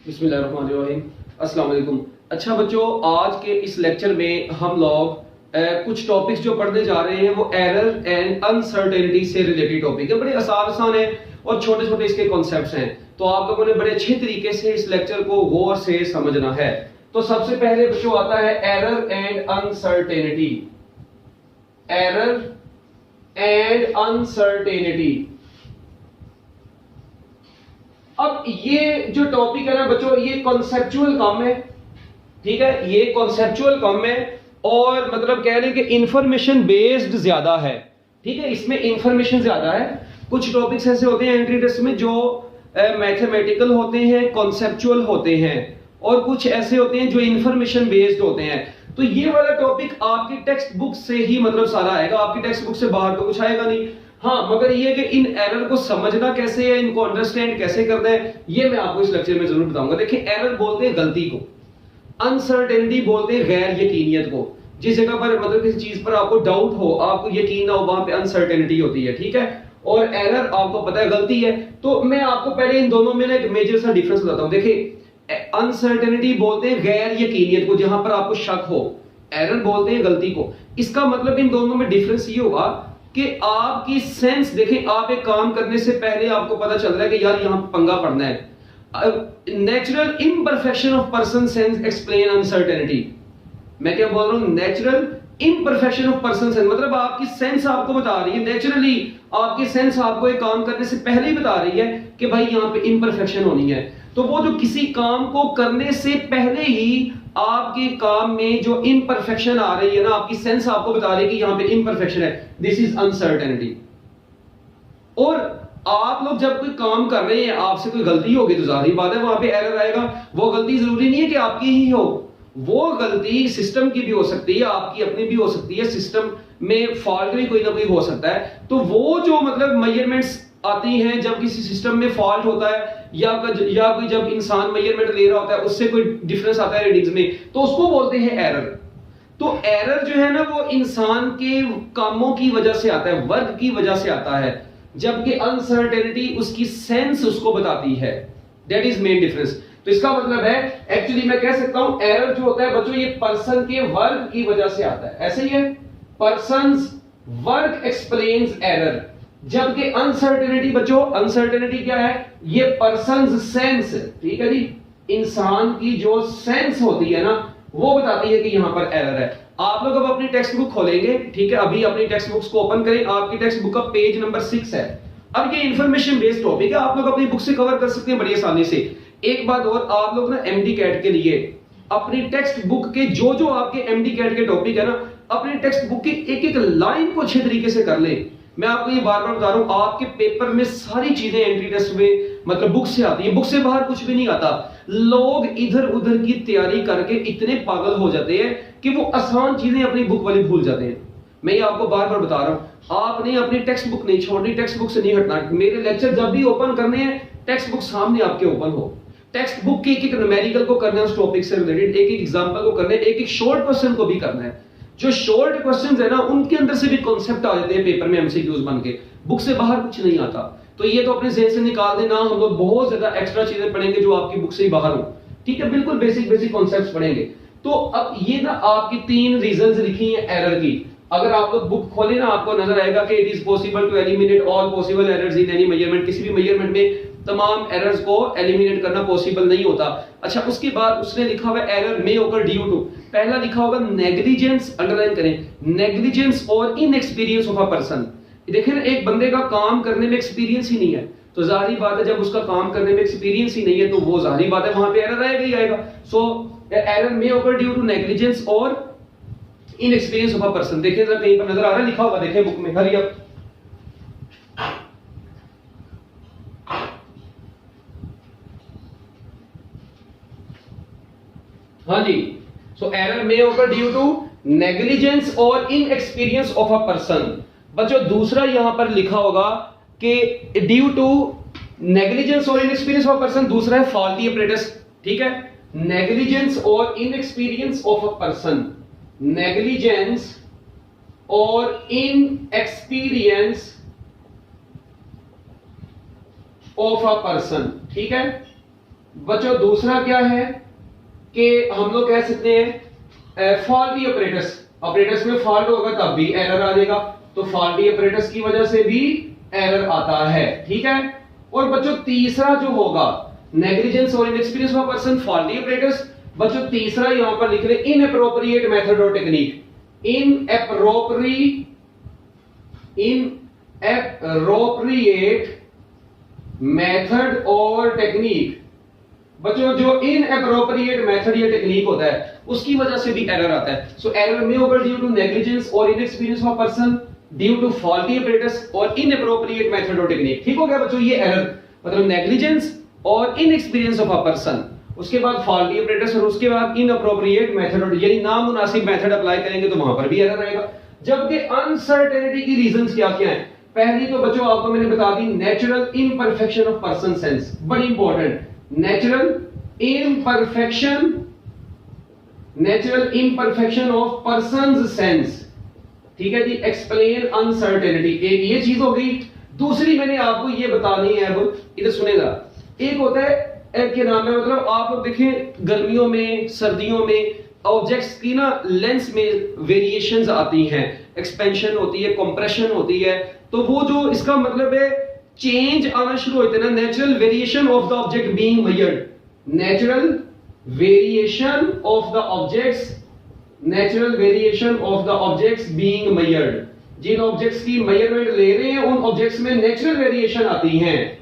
बिस्मिल्लाहिर्रहमानिर्रहीम। अस्सलाम वालेकुम। अच्छा बच्चों, आज के इस लेक्चर में हम लोग कुछ टॉपिक्स जो पढ़ने जा रहे हैं वो एरर एंड अनसर्टेनिटी से रिलेटेड टॉपिक है। बड़े आसान है और छोटे छोटे इसके कॉन्सेप्ट्स हैं, तो आप लोगों ने बड़े अच्छे तरीके से इस लेक्चर को गौर से समझना है। तो सबसे पहले बच्चों आता है error and uncertainty. Error and uncertainty. अब ये जो टॉपिक है ना बच्चों, ये कॉन्सेप्चुअल कम है, ठीक है, ये कॉन्सेप्चुअल कम है और मतलब कह लें कि इंफॉर्मेशन बेस्ड ज्यादा है, ठीक है, इसमें इंफॉर्मेशन ज्यादा है। कुछ टॉपिक्स ऐसे होते हैं एंट्री टेस्ट में जो मैथमेटिकल होते हैं, कॉन्सेप्चुअल होते हैं, और कुछ ऐसे होते हैं जो इंफॉर्मेशन बेस्ड होते हैं। तो ये वाला टॉपिक आपकी टेक्स्ट बुक से ही मतलब सारा आएगा, आपकी टेक्स्ट बुक से बाहर तो कुछ आएगा नहीं। हाँ, मगर ये कि इन एरर को समझना कैसे है, इनको अंडरस्टैंड कैसे करना है, ये मैं आपको इस लेक्चर में जरूर बताऊंगा। देखिए, एरर बोलते हैं गलती को, अनसर्टेनिटी बोलते हैं गैर यकीनियत को। जिस जगह पर मतलब किसी चीज पर आपको डाउट हो, आपको यकीन ना हो, वहां पे अनसर्टेनिटी होती है, ठीक है। और एरर आपको पता है गलती है। तो मैं आपको पहले इन दोनों में एक मेजर सा डिफरेंस बताता हूं। देखिए, अनसर्टेनिटी बोलते हैं गैर यकीनियत को, जहां पर आपको शक हो। एरर बोलते हैं गलती को। इसका मतलब इन दोनों में डिफरेंस ये होगा कि आपकी सेंस, देखें, आप एक काम करने से पहले आपको पता चल रहा है कि यार यहां पंगा पड़ना है। Natural imperfection of person sense explain uncertainty. मैं क्या बोल रहा हूं? Natural imperfection of person sense, मतलब आपकी सेंस आपको बता रही है, नेचुरली आपकी सेंस आपको एक काम करने से पहले ही बता रही है कि भाई यहां पे इम्परफेक्शन होनी है। तो वो जो किसी काम को करने से पहले ही आपके काम में जो इम्परफेक्शन आ रही है ना, आपकी सेंस आपको बता रही है कि यहां पे इम्परफेक्शन है, दिस इज अनसर्टेनिटी। और आप लोग जब कोई काम कर रहे हैं, आपसे कोई गलती होगी तो जाहिर बात है वहां पे एरर आएगा। वो गलती जरूरी नहीं है कि आपकी ही हो, वो गलती सिस्टम की भी हो सकती है, आपकी अपनी भी हो सकती है, सिस्टम में फॉल्ट भी कोई ना कोई हो सकता है। तो वो जो मतलब मेजरमेंट्स आती हैं जब किसी सिस्टम में फॉल्ट होता है, या कोई जब इंसान मेजरमेंट ले रहा होता है उससे कोई डिफरेंस आता है रीडिंग्स में, तो उसको बोलते हैं एरर। तो एरर जो है ना वो इंसान के कामों की वजह से आता है, वर्क की वजह से आता है, जबकि अनसर्टेनिटी उसकी सेंस उसको बताती है। That is main difference. तो इसका मतलब है, एक्चुअली मैं कह सकता हूं एरर जो होता है बच्चों, ये पर्सन के वर्क की वजह से आता है, ऐसे ही है, पर्सन्स वर्क एक्सप्लेन्स एरर। जबकि अनसर्टेनिटी बच्चों, अनसर्टेनिटी क्या है? ये पर्सन्स सेंस, ठीक है जी, इंसान की जो सेंस होती है ना वो बताती है कि यहां पर एरर है। आप लोग अब अपनी टेक्स्ट बुक खोलेंगे, ठीक है, अभी अपनी टेक्स्ट बुक्स को ओपन करें। आपकी टेक्स्ट बुक का पेज नंबर 6 है। अब ये इंफॉर्मेशन बेस्ड टॉपिक है, आप लोग अपनी बुक से कवर कर सकते हैं बड़ी आसानी से। एक बात और, आप लोग ना एमडी कैट के लिए अपनी टेक्स्ट बुक के जो आपके एमडी कैट के टॉपिक है ना, अपनी टेक्स्ट बुक की एक एक लाइन को अच्छे तरीके से कर लें। मैं आपको ये बार बार बता रहा हूं, आपके पेपर में सारी चीजें एंट्री टेस्ट में मतलब बुक से आती है, बुक से बाहर कुछ भी नहीं आता। लोग इधर उधर की तैयारी करके इतने पागल हो जाते हैं कि वो आसान चीजें अपनी बुक वाली भूल जाते हैं। मैं ये आपको बार बार बता रहा हूं, आपने अपनी टेक्स्ट बुक नहीं छोड़नी, टेक्स्ट बुक से नहीं हटना। मेरे लेक्चर जब भी ओपन करने हैं, टेक्स्ट बुक सामने आपके ओपन हो, टेक्स्ट बुक के एक एक न्यूमेरिकल को करना है, उस टॉपिक से रिलेटेड एक एक एग्जांपल को करना है, एक एक शॉर्ट क्वेश्चन को भी करना है। जो शॉर्ट क्वेश्चंस है ना, उनके अंदर से भी कॉन्सेप्ट आ जाते हैं पेपर में एमसीक्यूज बन के, बुक से बाहर कुछ नहीं आता। तो ये तो अपने ज़हन से निकाल देना, हम लोग बहुत ज्यादा एक्स्ट्रा चीजें पढ़ेंगे जो आपकी बुक से ही बाहर हो, ठीक है, बिल्कुल बेसिक कॉन्सेप्ट्स पढ़ेंगे। तो अब ये ना आपकी 3 रीजंस लिखी हैं एरर की। अगर आप लोग बुक खोले ना, आपको नजर आएगा कि it is possible to eliminate all possible errors in any measurement. किसी भी मेजरमेंट में तमाम एरर्स को एलिमिनेट करना पॉसिबल नहीं होता। अच्छा, उसके बाद उसने लिखा हुआ error may occur due to, पहला लिखा होगा नेग्लिजेंस, अंडरलाइन करें, नेग्लिजेंस और इनएक्सपीरियंस ऑफ अ पर्सन। देखिए, एक बंदे का काम करने में एक्सपीरियंस ही नहीं है, तो जाहिर बात है जब उसका काम करने में एक्सपीरियंस ही नहीं है तो वो जाहिर बात है वहां पे एरर आएगा ही आएगा। सो error may occur due to negligence और इनएक्सपीरियंस ऑफ अ पर्सन। देखिए जरा कहीं पर नजर आ रहा है लिखा हुआ, देखिए बुक में, हरी अप। हाँ जी, सो error may occur due to negligence और इनएक्सपीरियंस ऑफ अ पर्सन। बच्चों दूसरा यहां पर लिखा होगा कि ड्यू टू नेग्लिजेंस और इनएक्सपीरियंस ऑफ अ पर्सन, दूसरा है फॉल्टी अपरेटस, ठीक है, नेग्लिजेंस और inexperience of a person, negligence और इनएक्सपीरियंस ऑफ अ पर्सन, ठीक है। बच्चों दूसरा क्या है कि हम लोग कह सकते हैं फॉल्टी ऑपरेटर्स, ऑपरेटर्स में फॉल्ट होगा तब भी एरर आ जाएगा, तो फॉल्टी ऑपरेटर्स की वजह से भी एरर आता है, ठीक है। और बच्चों तीसरा जो होगा नेग्लिजेंस और inexperience of person, faulty operators. बच्चों तीसरा यहां पर लिख रहे इनएप्रोप्रिएट मेथड और टेक्निक, इनएप्रोप्रिएट मेथड और टेक्निक। बच्चों जो इनएप्रोप्रिएट मेथड या टेक्निक होता है उसकी वजह से भी एरर आता है। सो error may occur due to negligence और inexperience of person, due to faulty operators और इनएप्रोप्रिएट मेथड और टेक्निक। ठीक हो गया बच्चों, ये एरर मतलब नेग्लिजेंस और इनएक्सपीरियंस ऑफ अ पर्सन, उसके बाद फॉल्टी ऑपरेटर्स और उसके बाद इनएप्रोप्रिएट मेथड और यानी नामुनासिब मेथड अप्लाई करेंगे तो वहां पर भी एरर आएगा। जबकि अनसर्टेनिटी की रीजंस क्या क्या है? पहली तो बच्चों आपको मैंने बता दी natural imperfection of person sense, बड़ी important, natural imperfection of person sense, ठीक है जी। एक्सप्लेन अनसर्टेनिटी, एक ये चीज हो गई। दूसरी मैंने आपको ये बतानी है, अब इधर सुनेगा। एक होता है क्या नाम है, मतलब आप लोग देखें गर्मियों में सर्दियों में ऑब्जेक्ट्स की ना लेंस में वेरिएशंस आती हैं, एक्सपेंशन होती है, कंप्रेशन होती है, तो वो जो इसका मतलब है चेंज आना शुरू होते हैं ना, natural variation of the object being measured, natural variation of the objects being measured. जिन ऑब्जेक्ट्स की मेजरमेंट ले रहे हैं उन ऑब्जेक्ट्स में नेचुरल वेरिएशन आती हैं,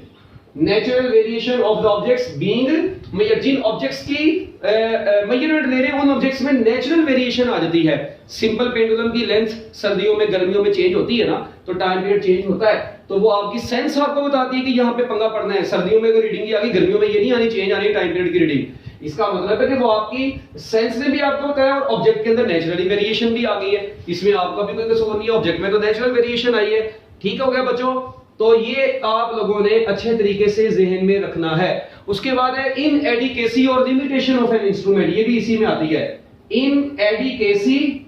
natural variation of the objects being measured. जिन ऑब्जेक्ट्स की मेजरमेंट ले रहे हैं उन ऑब्जेक्ट्स में नेचुरल वेरिएशन आ जाती है। सिंपल पेंडुलम की लेंथ सर्दियों में गर्मियों में चेंज होती है ना, तो टाइम पीरियड चेंज होता है, तो वो आपकी सेंस आपको बताती है कि यहाँ पे पंगा पड़ना है, सर्दियों में अगर रीडिंग आ गई गर्मियों में ये नहीं आनी, चेंज आनी टाइम पीरियड की रीडिंग। इसका मतलब है कि वो आपकी सेंस ने भी आपको बताया और ऑब्जेक्ट के अंदर नेचुरली वेरिएशन भी आ गई है, इसमें आपका भी कोई कसूर नहीं है, ऑब्जेक्ट में तो नेचुरल वेरिएशन आई है। ठीक हो गया बच्चों, तो ये आप लोगों ने अच्छे तरीके से जहन में रखना है। उसके बाद है इनएडिकेसी और लिमिटेशन ऑफ एन इंस्ट्रूमेंट, ये भी इसी में आती है, इनएडिकेसी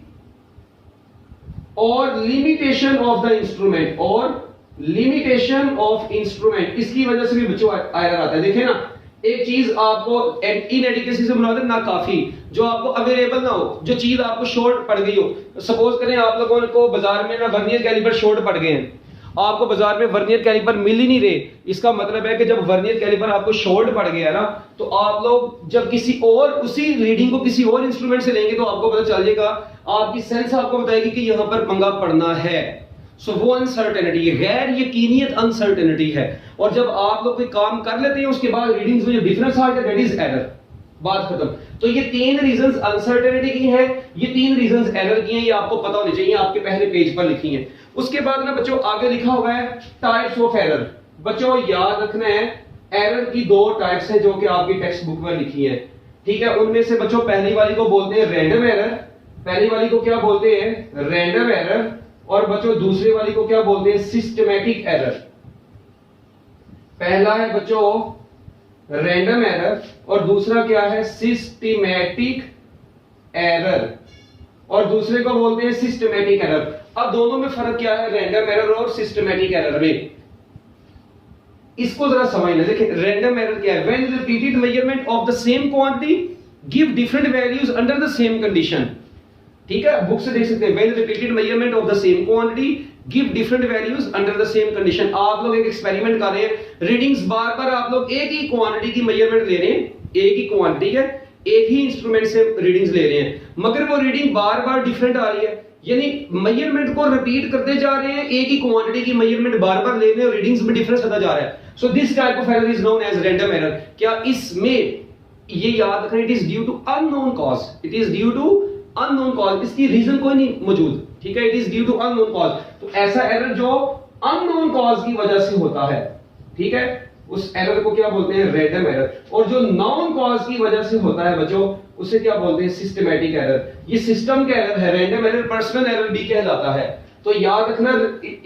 और लिमिटेशन ऑफ द इंस्ट्रूमेंट, और लिमिटेशन ऑफ इंस्ट्रूमेंट, इसकी वजह से भी बच्चों एरर आता है। देखिए ना, एक चीज आपको इनएडिकेसी से मुराद है ना काफी, जो आपको अवेलेबल ना हो, जो चीज आपको शॉर्ट पड़ गई हो। सपोज करें आप लोगों को बाजार में ना वर्नियर कैलिपर शॉर्ट पड़ गए हैं, आपको बाजार में वर्नियर कैलिपर मिल ही नहीं रहे, इसका मतलब है कि जब वर्नियर कैलिपर आपको शॉर्ट पड़ गया ना, तो आप लोग जब किसी और उसी रीडिंग को किसी और इंस्ट्रूमेंट से लेंगे तो आपको पता चल जाएगा, आपकी सेंस आपको बताएगी कि यहां पर पंगा पड़ना है। सो वो अनसर्टेनिटी है, गैर यकीनियत अनसर्टेनिटी है। और जब आप लोग कोई काम कर लेते हैं उसके बाद रीडिंग्स में जो डिफरेंस आ गया दैट इज एरर, बात खत्म। तो ये तीन रीजंस अनसर्टेनिटी की हैं, ये तीन रीजंस एरर की हैं, ये आपको पता होने चाहिए, आपके पहले पेज पर लिखी हैं। उसके बाद ना बच्चों आगे लिखा हुआ है टाइप्स ऑफ एरर। बच्चों याद रखना है एरर की दो टाइप्स हैं जो कि आपकी टेक्स्ट बुक में लिखी है, ठीक है। उनमें से बच्चों पहली वाली को बोलते हैं रैंडम एरर, पहली वाली को क्या बोलते हैं रैंडम एरर, और बच्चों दूसरी वाली को क्या बोलते हैं सिस्टमैटिक एरर। पहला है बच्चों रैंडम एरर और दूसरा क्या है सिस्टमैटिक एरर, और दूसरे को बोलते हैं सिस्टमैटिक एरर। अब दोनों में फर्क क्या है रैंडम एरर और सिस्टमैटिक एरर में, इसको जरा समझना। देखिए रैंडम एरर क्या है, when repeated measurement of the same quantity give different values under the same condition. ठीक है, बुक से देख सकते हैं, when repeated measurement of the same quantity give different values under the same condition. आप लोग एक एक्सपेरिमेंट कर रहे हैं, रीडिंग्स बार बार आप लोग एक ही क्वांटिटी की मेजरमेंट ले रहे हैं, एक ही क्वांटिटी है, एक ही इंस्ट्रूमेंट से रीडिंग्स ले रहे हैं, मगर वो रीडिंग बार बार डिफरेंट आ रही है, यानी मेजरमेंट को रिपीट करते जा रहे हैं, एक ही क्वांटिटी की मेजरमेंट बार बार ले रहे हैं और रीडिंग्स में डिफरेंस आता जा रहा है। So this type of error is known as random error. क्या इसमें ये याद रखना, it is due to unknown cause, it is due to unknown cause, इसकी रीजन कोई नहीं मौजूद, ठीक है, it is due to unknown cause. तो ऐसा एरर जो अननोन कॉज की वजह से होता है, ठीक है, उस एरर को क्या बोलते हैं रैंडम एरर, और जो नॉन कॉज की वजह से होता है बच्चों उसे क्या बोलते हैं सिस्टमैटिक एरर। ये सिस्टम का एरर है, रैंडम एरर पर्सनल एरर भी कहलाता है। तो याद रखना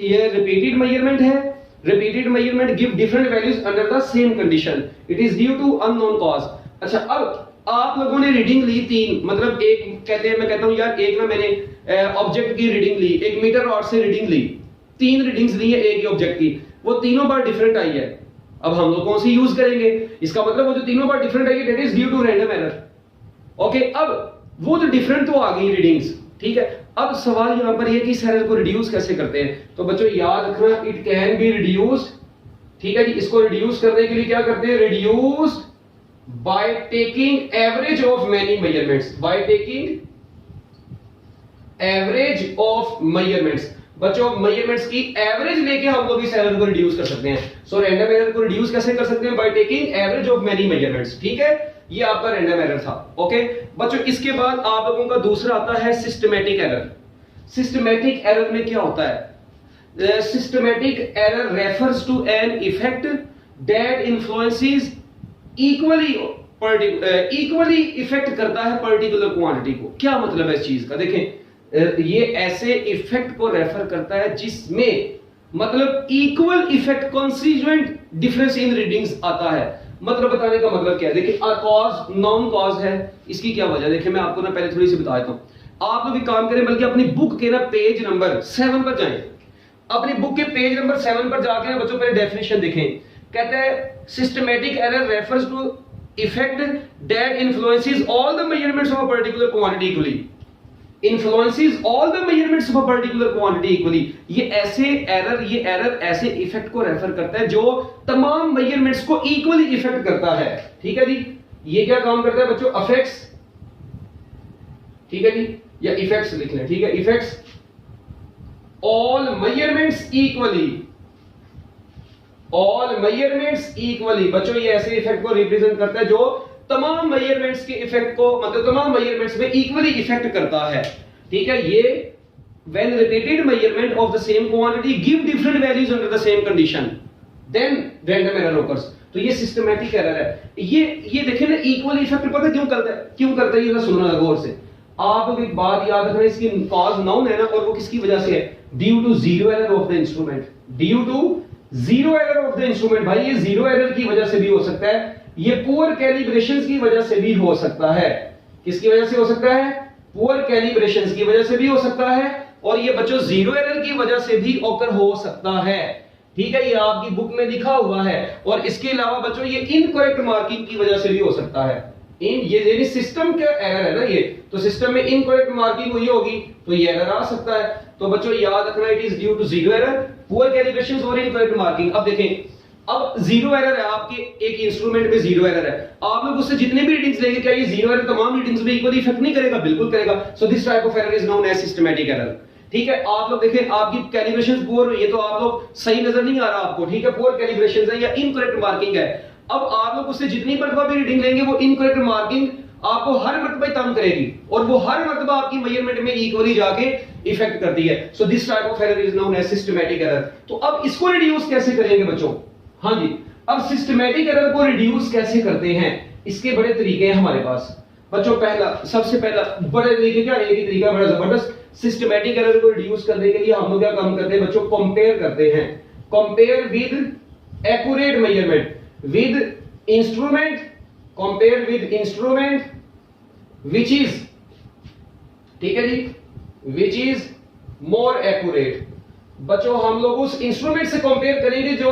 ये रिपीटेड मेजरमेंट है, repeated measurement give different values under the same condition, it is due to unknown cause. अच्छा, अब आप लोगों ने रीडिंग ली तीन, मतलब एक कहते हैं, मैं कहता हूं यार एक ना मैंने ऑब्जेक्ट की रीडिंग ली, एक मीटर रॉड से रीडिंग ली, तीन रीडिंग्स ली है एक ही ऑब्जेक्ट की, वो तीनों बार डिफरेंट आई है, अब हम लोग कौन सी यूज करेंगे? इसका मतलब वो जो तीनों बार डिफरेंट आई that is due to random error. Okay, अब वो जो डिफरेंट तो आ गई रीडिंग्स, ठीक है। अब सवाल यहां पर ये कि इस एरर को रिड्यूस कैसे करते हैं? तो बच्चों याद रखना, इट कैन बी रिड्यूस्ड, ठीक है जी। इसको रिड्यूस करने के लिए क्या करते हैं? Reduce by taking average of many measurements, by taking average of measurements. बच्चों मेजरमेंट्स की एवरेज लेके हम लोग इस एरर को रिड्यूस कर सकते हैं। सो रैंडम एरर को रिड्यूस कैसे कर सकते हैं? By taking average of many measurements, ठीक है। ये आपका रैंडम एरर था। ओके बच्चों, इसके बाद आप लोगों का दूसरा आता है सिस्टमैटिक एरर। सिस्टमैटिक एरर में क्या होता है? Systematic error refers to an effect that influences equally effect करता है पर्टिकुलर क्वांटिटी को। क्या मतलब है इस चीज का? देखें, ये ऐसे इफेक्ट को रेफर करता है जिसमें मतलब equal effect, consequent difference in readings आता है। मतलब बताने का मतलब क्या है? देखिए, कॉज नॉन कॉज है, इसकी क्या वजह? देखिए मैं आपको ना पहले थोड़ी सी बता देता हूं। आप लोग एक काम करें, बल्कि अपनी बुक के ना पेज नंबर 7 पर जाएं। अपनी बुक के पेज नंबर 7 पर जाके ना बच्चों पहले डेफिनेशन देखें। कहते हैं systematic error refers to effect that influences all the measurements of a particular quantity equally. Influences all the measurements of a particular quantity equally. ये एरर ऐसे इफेक्ट को रेफर करता है जो तमाम मेजरमेंट्स को इक्वली इफेक्ट करता है, ठीक है जी। ये क्या काम करता है बच्चों? अफेक्ट्स, ठीक है जी, या इफेक्ट्स लिख लें, ठीक है। Effects all measurements equally, all measurements equally. बच्चों ये ऐसे इफेक्ट को रिप्रेजेंट करता है जो तमाम मेजरमेंट्स के इफेक्ट को, मतलब तमाम मेजरमेंट्स में इक्वली इफेक्ट करता है, ठीक है। ये when repeated measurement of the same quantity give different values under the same condition then random error occurs। तो ये सिस्टमैटिक एरर है। ये देखिए ना, इक्वल इफेक्ट पता क्यों करता है? क्यों करता है ये सुनना गौर से। आप लोग एक बात याद रखना, इसकी कॉज नाउन है ना, और वो किसकी वजह से है? Due to zero error of the instrument, due to zero error of the instrument. भाई ये जीरो एरर की वजह से भी हो सकता है, ये पुअर कैलिब्रेशंस की वजह से भी हो सकता है। किसकी वजह से हो सकता है? पुअर कैलिब्रेशंस की वजह से भी हो सकता है, और ये बच्चों जीरो एरर की वजह से भी ऑकर हो सकता है, ठीक है। ये आपकी बुक में लिखा हुआ है। और इसके अलावा बच्चों ये इनकरेक्ट मार्किंग की वजह से भी हो सकता है। ये सिस्टम का एरर है ना ये, तो सिस्टम में इनकरेक्ट मार्किंग हुई होगी तो ये एरर आ सकता है। तो बच्चों याद रखना, it is due to zero error, poor calibrations और इनकरेक्ट मार्किंग। अब देखें, अब जीरो एरर है, आपके एक इंस्ट्रूमेंट में जीरो एरर है, आप लोग उससे जितने भी रीडिंग्स लेंगे, क्या ये जीरो एरर तमाम रीडिंग्स में इक्वली इफेक्ट नहीं करेगा? बिल्कुल करेगा। So this type of error is known as systematic error, ठीक है। आप लोग देखें, आपकी कैलिब्रेशंस पुअर, ये तो आप लोग सही नजर नहीं आ रहा आपको, ठीक है, पुअर कैलिब्रेशंस है या इनकरेक्ट मार्किंग है। अब आप लोग उससे जितनी मर्तबा भी रीडिंग लेंगे, वो इनकरेक्ट मार्किंग आपको हर मर्तबा तंग करेगी, और वो हर मर्तबा आपकी मेजरमेंट में इक्वली जाके इफेक्ट करती है। So this type of error is known as systematic error. तो अब इसको रिड्यूस कैसे करेंगे बच्चों? हाँ जी, अब सिस्टमैटिक एरर को रिड्यूस कैसे करते हैं? इसके बड़े तरीके हैं हमारे पास बच्चों। पहला, सबसे पहला बड़े तरीके क्या? एक ही तरीका बड़ा जबरदस्त। सिस्टमैटिक एरर को रिड्यूस करने के लिए हम लोग क्या काम करते हैं बच्चों? कंपेयर करते हैं। Compare with accurate measurement with instrument, compare with instrument which is, ठीक है जी, विच इज मोर एक्यूरेट। बच्चों हम लोग उस इंस्ट्रूमेंट से कंपेयर करेंगे जो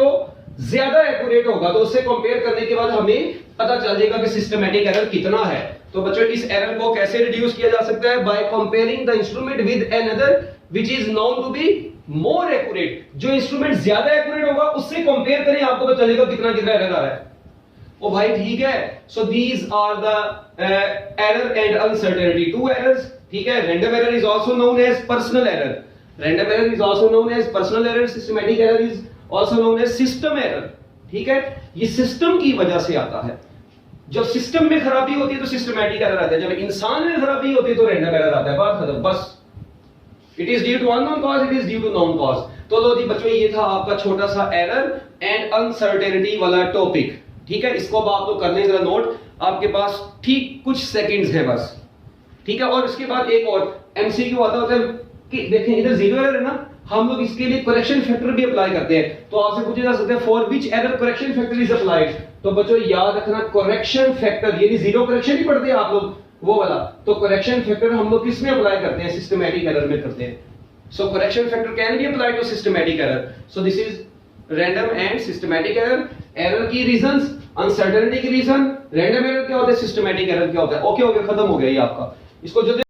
ज्यादा एक्यूरेट होगा, तो उससे कंपेयर करने के बाद हमें पता चल जाएगा कि सिस्टमैटिक एरर कितना है। तो बच्चों इस एरर को कैसे रिड्यूस किया जा सकता है? By comparing the instrument with another which is known to be more accurate. जो इंस्ट्रूमेंट ज्यादा एक्यूरेट होगा उससे कंपेयर करें, आपको पता चलेगा कितना कितना एरर आ रहा है। ओ भाई ठीक है। So these are the error and uncertainty, two errors, ठीक है। Random error is also known as personal error, random error is also known as personal error, systematic error is also known as system error, ठीक है। ये system की वजह से आता है। जब सिस्टम में खराबी होती है तो सिस्टमैटिक एरर आता है, जब इंसान में खराबी होती है तो रैंडम एरर आता है। बात खत्म, बस। It is due to unknown cause, it is due to known cause. तो लो जी बच्चों, ये था आपका छोटा सा एरर एंड अनसर्टेनिटी वाला टॉपिक, ठीक है। इसको अब आप लोग कर लें जरा नोट, आपके पास ठीक कुछ सेकंड्स है बस, ठीक है। और इसके बाद एक और एमसीक्यू आता होता है कि देखें इधर जीरो एरर है ना, हम लोग इसके लिए करेक्शन फैक्टर भी अप्लाई करते हैं। तो आपसे पूछा जा सकता है for which error correction factor is applied. तो बच्चों याद रखना, करेक्शन फैक्टर यानी जीरो करेक्शन ही पढ़ते हैं आप लोग, वो वाला। तो करेक्शन फैक्टर हम लोग किसमें अप्लाई करते हैं? सिस्टमैटिक एरर में करते हैं। So correction factor can be applied to systematic error. So this is random and systematic error error की रीजंस, अनसर्टेनिटी की रीजन, रैंडम एरर क्या होता है, सिस्टमैटिक एरर क्या होता है। ओके हो गया, खत्म हो गया ये आपका। इसको जो